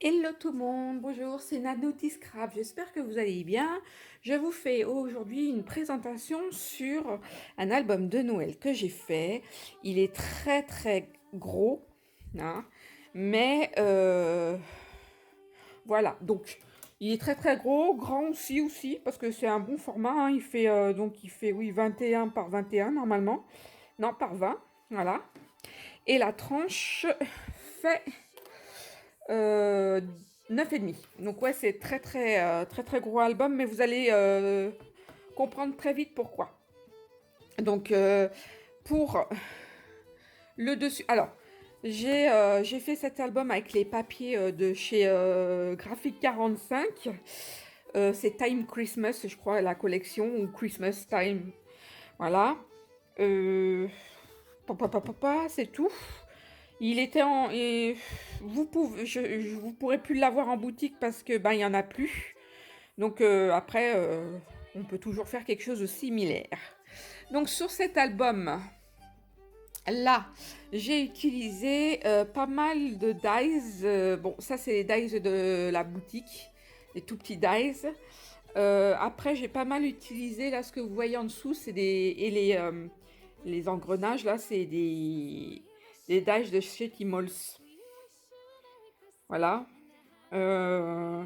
Hello tout le monde, bonjour, c'est Nanouti Scrap, j'espère que vous allez bien. Je vous fais aujourd'hui une présentation sur un album de Noël que j'ai fait. Il est très gros, hein, mais voilà, donc il est très gros, grand aussi, parce que c'est un bon format, hein. Il fait oui 21 par 21 normalement, non par 20, voilà. Et la tranche fait euh, 9,5. Donc ouais, c'est très gros album, mais vous allez comprendre très vite pourquoi. Donc pour le dessus, alors j'ai fait cet album avec les papiers de chez Graphic 45. C'est Time Christmas, je crois, la collection, ou Christmas Time. Voilà. Euh, c'est tout. Il était en et vous pourrez plus l'avoir en boutique parce que ben il y en a plus. Donc après on peut toujours faire quelque chose de similaire. Donc sur cet album là, j'ai utilisé pas mal de dies. Bon, ça c'est les dies de la boutique, les tout petits dies. Après, j'ai pas mal utilisé, là, ce que vous voyez en dessous, c'est des... Et les engrenages, là, c'est des dies de chez Timols. Voilà. Euh,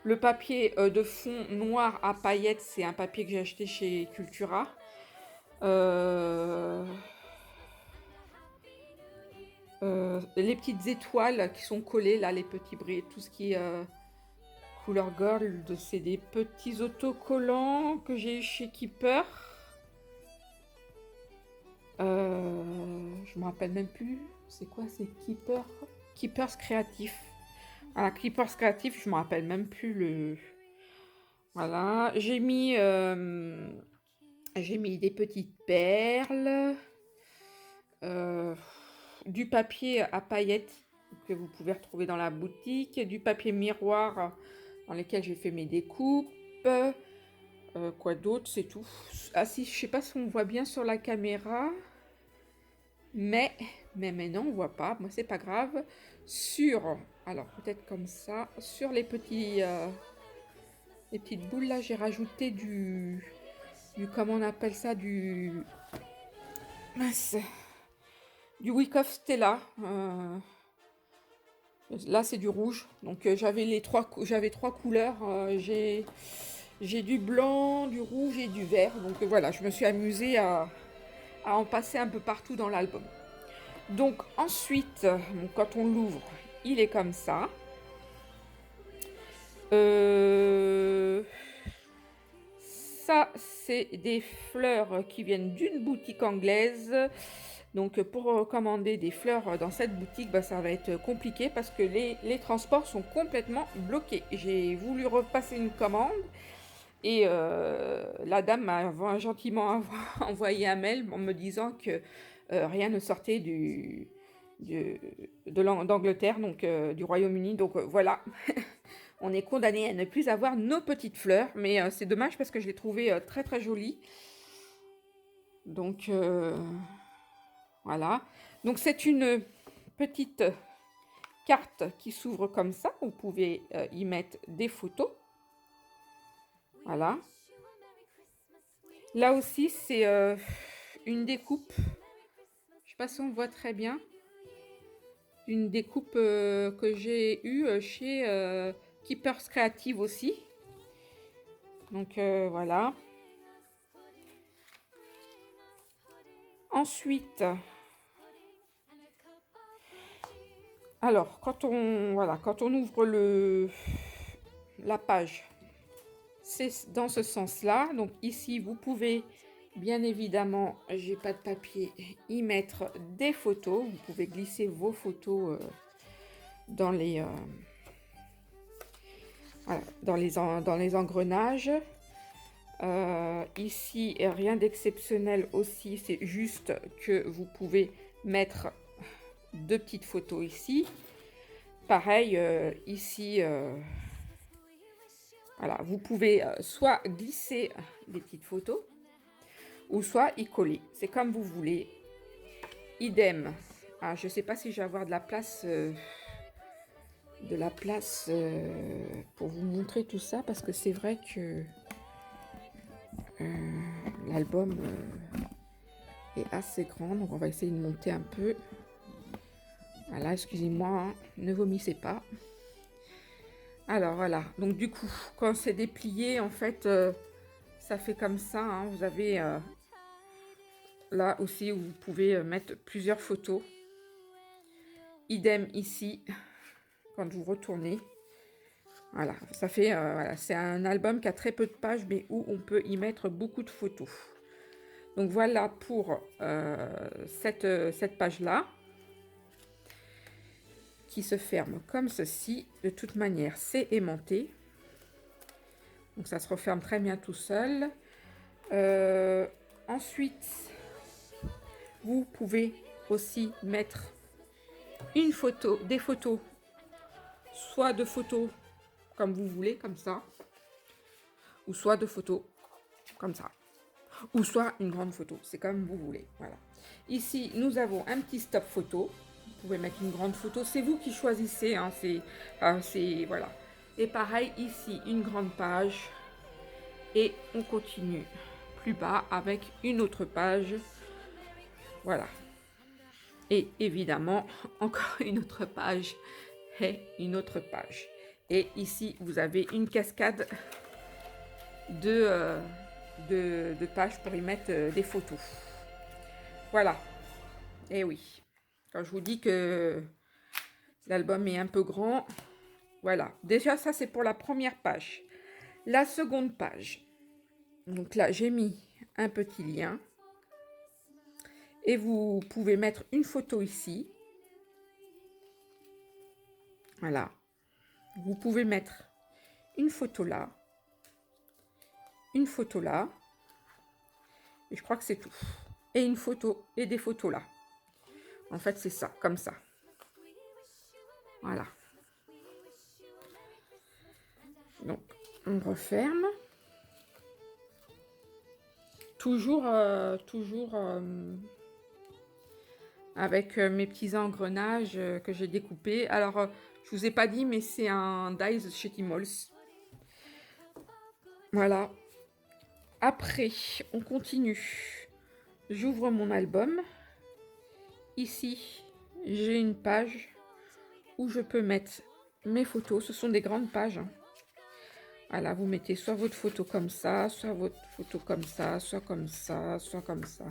le papier de fond noir à paillettes, c'est un papier que j'ai acheté chez Cultura. Euh, les petites étoiles qui sont collées, là, les petits bris, tout ce qui est couleur gold, c'est des petits autocollants que j'ai eu chez Keeper. Je me rappelle même plus. C'est quoi? C'est Keeper. Keepers Créatif. Voilà, Keepers Créatif, je me rappelle même plus le. Voilà. J'ai mis des petites perles. euh, du papier à paillettes que vous pouvez retrouver dans la boutique. Du papier miroir dans lequel j'ai fait mes découpes. Quoi d'autre? C'est tout. Ah si, je sais pas si on voit bien sur la caméra. Mais, mais non, on voit pas. Moi, c'est pas grave. Sur, alors peut-être comme ça, sur les petites boules là, j'ai rajouté comment on appelle ça, mince, du Wick of Stella. Là, c'est du rouge. Donc j'avais trois couleurs. J'ai du blanc, du rouge et du vert. Donc voilà, je me suis amusée à en passer un peu partout dans l'album. Donc ensuite, quand on l'ouvre, il est comme ça. Euh, Ça, c'est des fleurs qui viennent d'une boutique anglaise. Donc pour commander des fleurs dans cette boutique, bah, ça va être compliqué parce que les transports sont complètement bloqués. J'ai voulu repasser une commande et la dame m'a gentiment envoyé un mail en me disant que rien ne sortait d'Angleterre, donc du Royaume-Uni. Donc voilà, on est condamné à ne plus avoir nos petites fleurs, mais c'est dommage parce que je les trouvais très jolies. Donc voilà. Donc c'est une petite carte qui s'ouvre comme ça. Vous pouvez y mettre des photos. Voilà. Là aussi, c'est une découpe. Je sais pas si on voit très bien. Une découpe que j'ai eue chez Keepers Creative aussi. Donc voilà. Ensuite, alors quand on ouvre la page, c'est dans ce sens-là. Donc ici, vous pouvez bien évidemment, j'ai pas de papier, y mettre des photos. Vous pouvez glisser vos photos dans dans les engrenages. Ici, rien d'exceptionnel aussi, c'est juste que vous pouvez mettre deux petites photos ici. Pareil, ici, voilà, vous pouvez soit glisser des petites photos ou soit y coller. C'est comme vous voulez. Idem. Ah, je sais pas si je vais avoir de la place de la place pour vous montrer tout ça, parce que c'est vrai que l'album est assez grand, donc on va essayer de monter un peu. Voilà, excusez-moi, hein, ne vomissez pas. Alors voilà, donc du coup, quand c'est déplié, en fait, ça fait comme ça, hein. Vous avez là aussi où vous pouvez mettre plusieurs photos. Idem ici, quand vous retournez. Voilà, ça fait, voilà, c'est un album qui a très peu de pages, mais où on peut y mettre beaucoup de photos. Donc voilà pour cette page-là, qui se ferme comme ceci. De toute manière, c'est aimanté. Donc ça se referme très bien tout seul. Ensuite, vous pouvez aussi mettre une photo, des photos, soit de photos comme vous voulez, comme ça, ou soit de photos comme ça, ou soit une grande photo, c'est comme vous voulez. Voilà. Ici, nous avons un petit stop photo. Vous pouvez mettre une grande photo, c'est vous qui choisissez, hein, c'est voilà. Et pareil ici, une grande page, et on continue plus bas avec une autre page. Voilà. Et évidemment, encore une autre page et une autre page. Et ici, vous avez une cascade de pages pour y mettre des photos. Voilà. Et oui. Quand je vous dis que l'album est un peu grand, voilà. Déjà, ça, c'est pour la première page. La seconde page. Donc là, j'ai mis un petit lien. Et vous pouvez mettre une photo ici. Voilà. Vous pouvez mettre une photo là. Une photo là. Et je crois que c'est tout. Et une photo et des photos là. En fait, c'est ça, comme ça. Voilà. Donc, on referme. Toujours avec mes petits engrenages que j'ai découpés. Alors, je vous ai pas dit, mais c'est un dies chez Timols. Voilà. Après, on continue. J'ouvre mon album. Ici, j'ai une page où je peux mettre mes photos. Ce sont des grandes pages, hein. Voilà, vous mettez soit votre photo comme ça, soit votre photo comme ça, soit comme ça, soit comme ça.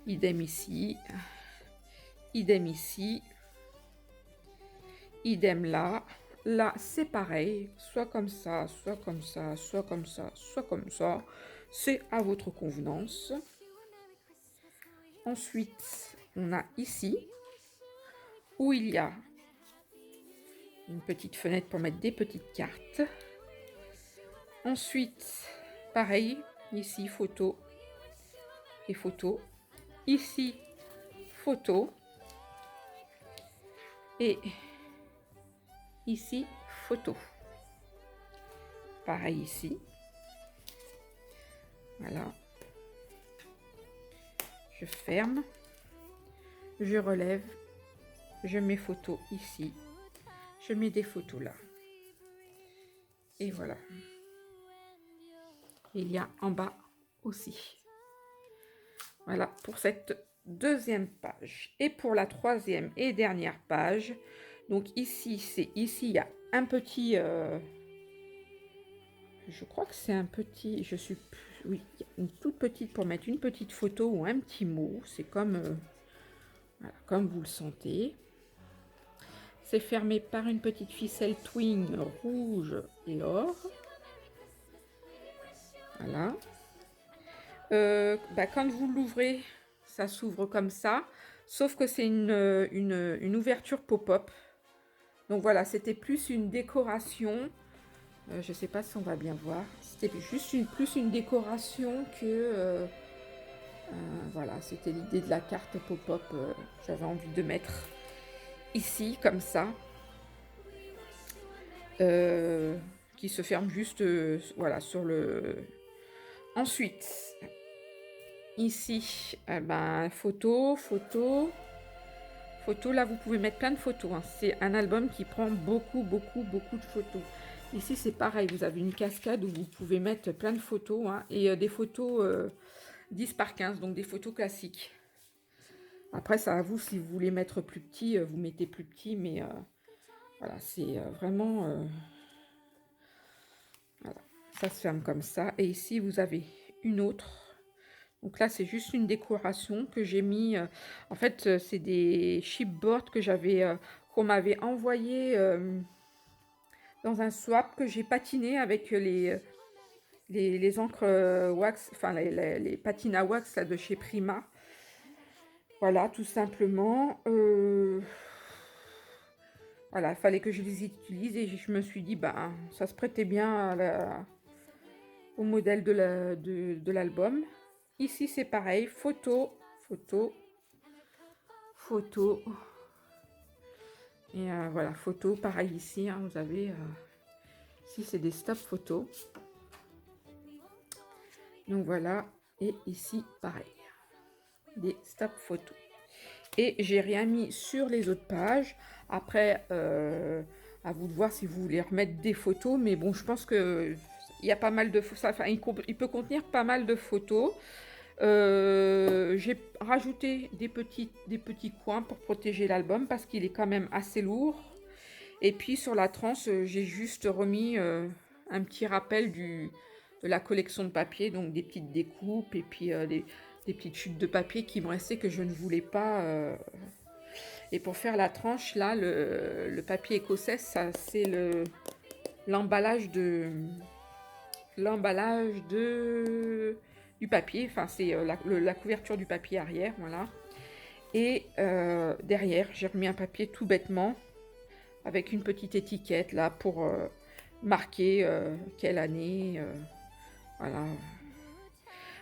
Idem ici. Idem ici. Idem là. Là, c'est pareil. Soit comme ça, soit comme ça, soit comme ça, soit comme ça. C'est à votre convenance. Ensuite, on a ici, où il y a une petite fenêtre pour mettre des petites cartes. Ensuite, pareil, ici, photo et photo. Ici, photo. Et ici, photo. Pareil ici. Voilà. Je ferme. Je relève. Je mets photo ici. Je mets des photos là. Et voilà. Il y a en bas aussi. Voilà pour cette deuxième page. Et pour la troisième et dernière page, donc ici, il y a un petit... je crois que c'est un petit... Je suis... Oui, une toute petite pour mettre une petite photo ou un petit mot. C'est comme... voilà, comme vous le sentez. C'est fermé par une petite ficelle twing rouge et or. Voilà. Quand vous l'ouvrez, ça s'ouvre comme ça. Sauf que c'est une ouverture pop-up. Donc voilà, c'était plus une décoration. Je ne sais pas si on va bien voir. C'était juste plus une décoration que... voilà, c'était l'idée de la carte pop-up. J'avais envie de mettre ici, comme ça. Qui se ferme juste voilà, sur le... Ensuite, ici, photo, photo, Photos, là, vous pouvez mettre plein de photos, hein. C'est un album qui prend beaucoup, beaucoup, beaucoup de photos. Ici, c'est pareil, vous avez une cascade où vous pouvez mettre plein de photos, hein, et des photos 10 par 15, donc des photos classiques. Après, ça à vous, si vous voulez mettre plus petit, vous mettez plus petit, mais voilà, c'est vraiment... voilà, ça se ferme comme ça. Et ici, vous avez une autre. Donc là, c'est juste une décoration que j'ai mis. En fait, c'est des chipboards que qu'on m'avait envoyé dans un swap que j'ai patiné avec les encres wax, enfin les patines à wax là, de chez Prima. Voilà, tout simplement. Voilà, il fallait que je les utilise et je me suis dit, bah, ça se prêtait bien au modèle de l'album. Ici, c'est pareil, photo, photo, photo. Et voilà, photo, pareil ici, hein, vous avez... ici, c'est des stop photos. Donc voilà, et ici, pareil, des stop photos. Et j'ai rien mis sur les autres pages. Après, à vous de voir si vous voulez remettre des photos. Mais bon, je pense que il y a pas mal de photos. Enfin, il peut contenir pas mal de photos. J'ai rajouté des petits coins pour protéger l'album parce qu'il est quand même assez lourd. Et puis sur la transe, j'ai juste remis un petit rappel de la collection de papier, donc des petites découpes et puis des petites chutes de papier qui me restaient que je ne voulais pas. Et pour faire la tranche, là, le papier écossais, ça c'est l'emballage du papier, enfin c'est la couverture du papier arrière, voilà. Et derrière, j'ai remis un papier tout bêtement avec une petite étiquette là pour marquer quelle année, voilà.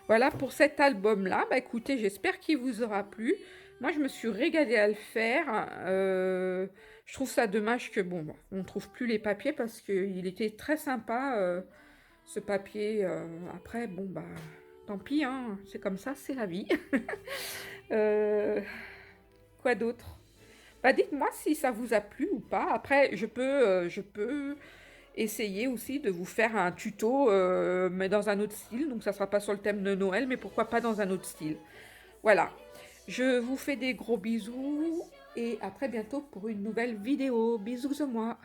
Voilà pour cet album-là. Bah écoutez, j'espère qu'il vous aura plu. Moi, je me suis régalée à le faire. Je trouve ça dommage que, bon, on ne trouve plus les papiers parce qu'il était très sympa, ce papier. Après, bon, bah, tant pis, hein, c'est comme ça, c'est la vie. Euh, quoi d'autre? Bah, dites-moi si ça vous a plu ou pas. Après, je peux essayer aussi de vous faire un tuto, mais dans un autre style. Donc, ça sera pas sur le thème de Noël, mais pourquoi pas dans un autre style. Voilà. Je vous fais des gros bisous et à très bientôt pour une nouvelle vidéo. Bisous de moi.